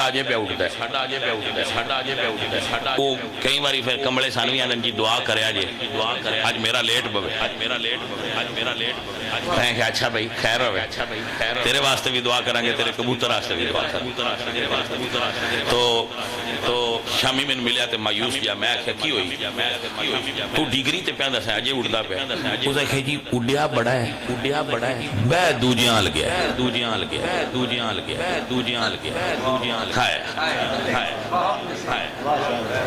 اجے پہ اٹھتا ہے وہ کئی باری پھر کملے سانوی آدم جی دعا کریا جے اج میرا لیٹ بوے میں کہ اچھا بھائی خیر ہوئے تیرے واسطے بھی دعا کریں گے تیرے کبوتر واسطے بھی دعا کریں تو شامی میں ملیا تے مایوس جا میں کہ کی ہوئی تو ڈگری تے پیاندہ سے اجے اڑدا پہ اسے کہ جی اڈیا بڑا ہے بے دوجیاں لگیا کھائے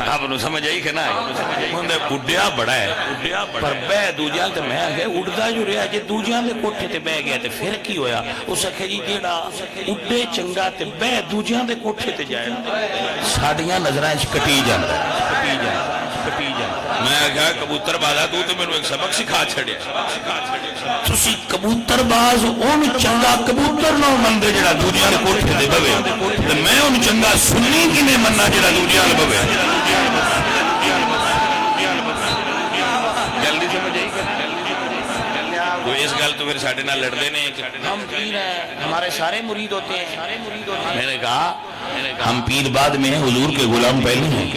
آپ نے سمجھ آئی کہ نہ ہے اڈیا بڑا ہے پر بے دوجیاں تے میں کہ اڑدا جو رہا جے دوجیاں دے کوٹھے تے بہ گیا تے پھر کی ہویا اسے کہ جی جیڑا اڈے چنگا تے بے دوجیاں دے کوٹھے تے جائے ساڑیاں نظریں کٹی جاندہ میں کہا کبوتر بازا تو میں نے ایک سبق سکھا چھڑیا تسی کبوتر باز ان چنگا کبوتر نہ مندے جڑا دنیا دے کوٹھے دے بوے تے میں ان چنگا سنی کی نے مننا جڑا دنیا دے بوے جلدی سمجھ آئی تو اس گل تو پھر ساڑھے نہ لڑ دینے ہم پیر ہیں ہمارے سارے مرید ہوتے ہیں میں نے کہا ہم پیر بعد میں ہیں حضور کے غلام پہلے ہیں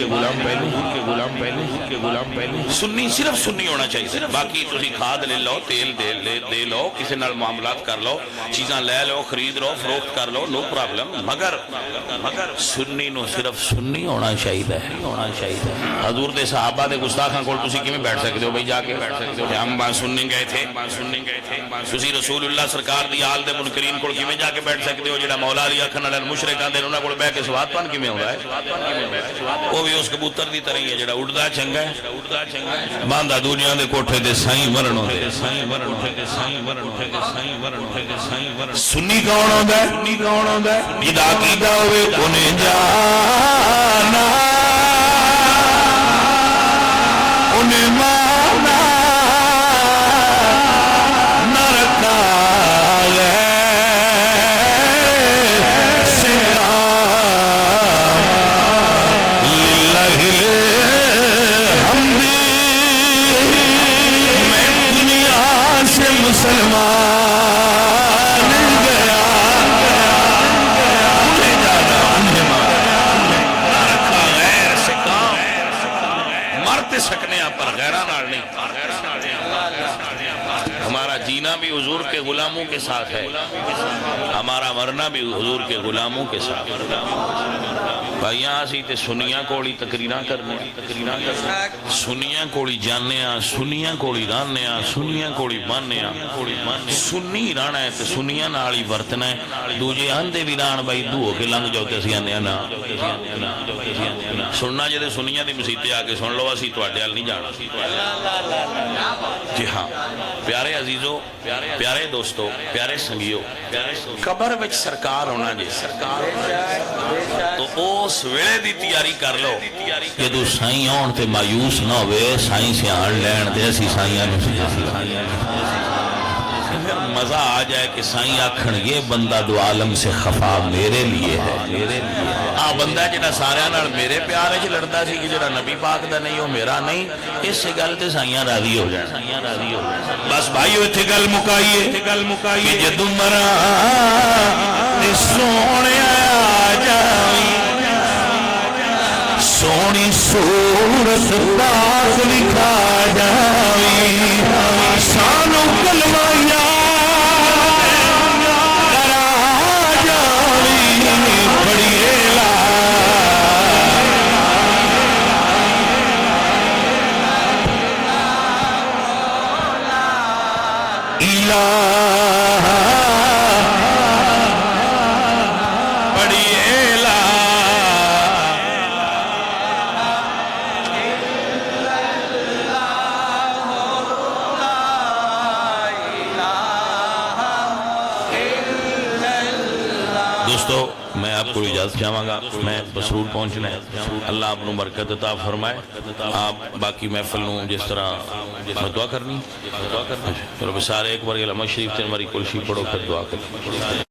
سنی صرف سنی ہونا چاہیے باقی تسی کھاد لے لو تیل دے لو کسی نال معاملات کر لو چیزاں لے لو خرید لو فروخت کر لو نو پرابلم مگر سنی نو صرف سنی ہونا چاہیے حضور دے صحابہ دے گستاخاں کول تسی کیویں بیٹھ سکتے ہو بھائی جا کے بیٹھ سکتے ہو ہم سننے گئے تھے تسی رسول اللہ سرکار دی آل دے منکرین کول کیویں جا کے بیٹھ سکتے ہو جڑا مولا علی اکھن والے مشرکاں دے انہاں کول بیٹھ کے سواد پان کیویں ہوندا ہے وہ بھی اس کبوتر دی طرح ہی ہے جڑا اڑدا چنگا ہے باندھا دنیا دے کوٹھے دے سائیں ورن ہوندے سنی کون ہوندا ہے جدا عقیدہ ہوئے انہیں جانا انہیں مانا نہ رکھا ہمارا جینا بھی حضور کے غلاموں کے ساتھ ہے ہمارا مرنا بھی حضور کے غلاموں کے ساتھ بھائیاں آسی تے سنیاں کوڑی تقریرہ کرنے سنیاں کوڑی جاننے سنیاں کوڑی راننے سنیاں کوڑی ماننے سنی رانا ہے تے سنیاں نالی برتنا ہے دوجے آندے بھی ران بھائی دو کے لنگ جاؤ تے سیانے نا سننا جدے سنیاں دی مسیطے آگے سن لو اسی تو اڈیال نہیں جانا جی ہاں پیارے عزیزو پیارے دوستو پیارے سنگیو قبر وچ سرکار ہونا جی تو اس ویلے دی تیاری کر لو جدو سائیں آن تے مایوس نہ ہوئے سائیں سے آن لین دے اسی سائیں مزہ آ جائے کہ سائیں آکھن یہ بندہ دو عالم سے خفا میرے لیے ہے بندہ جڑا سارے نال میرے پیارے چ لڑدا سی کہ جڑا نبی پاک دا نہیں ہو میرا نہیں اس گل تے سائیاں راضی ہو جان بس بھائیو ایتھے گل مکائیے کہ جدوں مراں تے سونیا جاویں سونی صورت پاک لکھا جاویں سانو کلمہ دوستو میں آپ کو اجازت چاہوں گا میں بسرور پہنچنا ہے اللہ آپ نے برکت عطا فرمائے آپ باقی محفل نوں جس طرح دعا کرنی چلو سارے ایک بار علامہ شریف تے ہماری کلشی پڑھو پھر دعا کریں